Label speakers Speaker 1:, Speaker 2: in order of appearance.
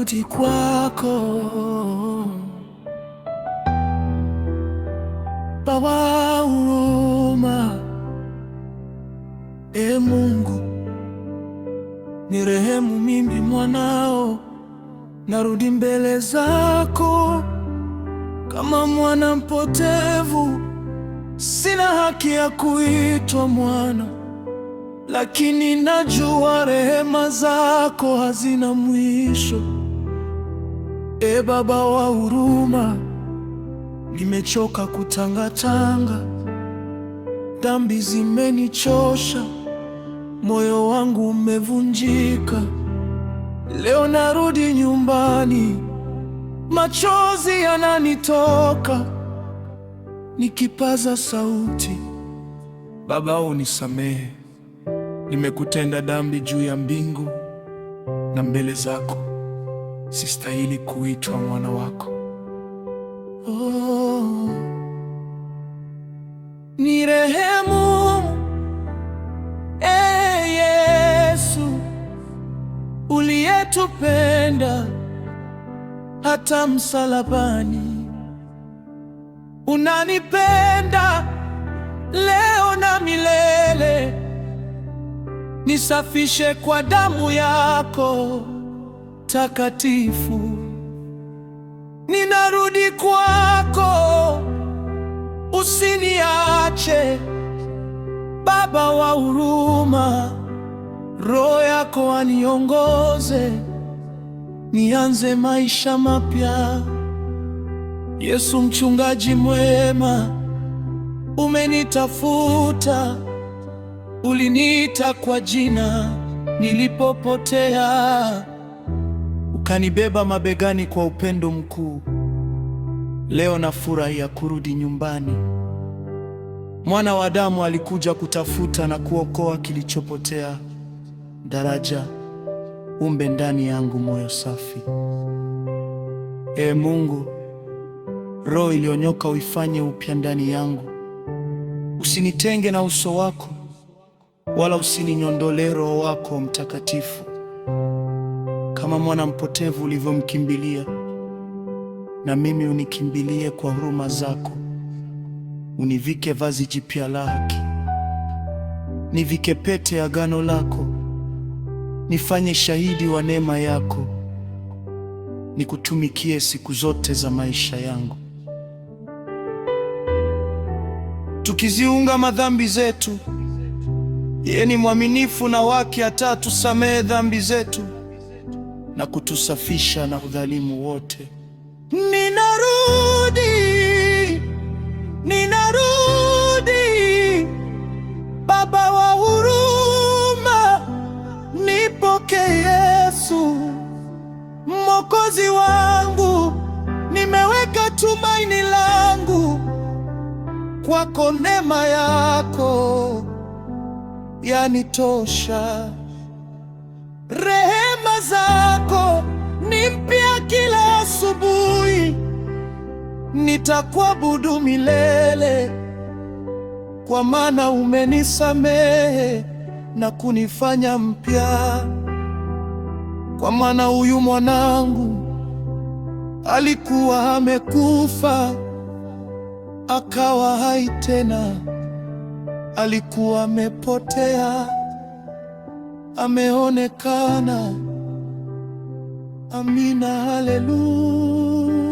Speaker 1: narudi kwako, Baba huruma. Ee Mungu, nirehemu mimi mwanao, narudi mbele zako kama mwana mpotevu. Sina haki ya kuitwa mwana, lakini najua rehema zako hazina mwisho. Ee Baba wa huruma, nimechoka kutangatanga, dhambi zimenichosha, moyo wangu umevunjika. Leo narudi nyumbani, machozi yananitoka, nikipaza sauti, Baba unisamehe, nimekutenda dhambi juu ya mbingu na mbele zako, sistahili kuitwa mwana wako. Oh, nirehemu, Ee Yesu uliyetupenda hata msalabani. Unanipenda leo na milele, nisafishe kwa damu yako takatifu. Ninarudi kwako, usiniache Baba wa huruma. Roho yako aniongoze, nianze maisha mapya. Yesu mchungaji mwema, umenitafuta, uliniita kwa jina nilipopotea, ukanibeba mabegani kwa upendo mkuu. Leo nafurahia kurudi nyumbani. Mwana wa Adamu alikuja kutafuta na kuokoa kilichopotea. Daraja, umbe ndani yangu moyo safi. Ee Mungu, roho iliyonyoka uifanye upya ndani yangu. Usinitenge na uso wako, wala usininyondolee Roho wako Mtakatifu. Kama mwana mpotevu ulivyomkimbilia, na mimi unikimbilie kwa huruma zako. Univike vazi jipya la haki, nivike pete ya agano lako, nifanye shahidi wa neema yako, nikutumikie siku zote za maisha yangu. Tukiziunga madhambi zetu, yeye ni mwaminifu na haki hata atusamehe dhambi zetu na kutusafisha na udhalimu wote. Ninarudi, Baba wa huruma, nipokee Yesu Mwokozi wangu. Nimeweka tumaini langu kwako, neema yako yanitosha. Rehema zako ni mpya kila asubuhi, nitakuabudu milele, kwa maana umenisamehe na kunifanya mpya. Kwa maana huyu mwanangu alikuwa amekufa, akawa hai tena, alikuwa amepotea, ameonekana. Amina, haleluya.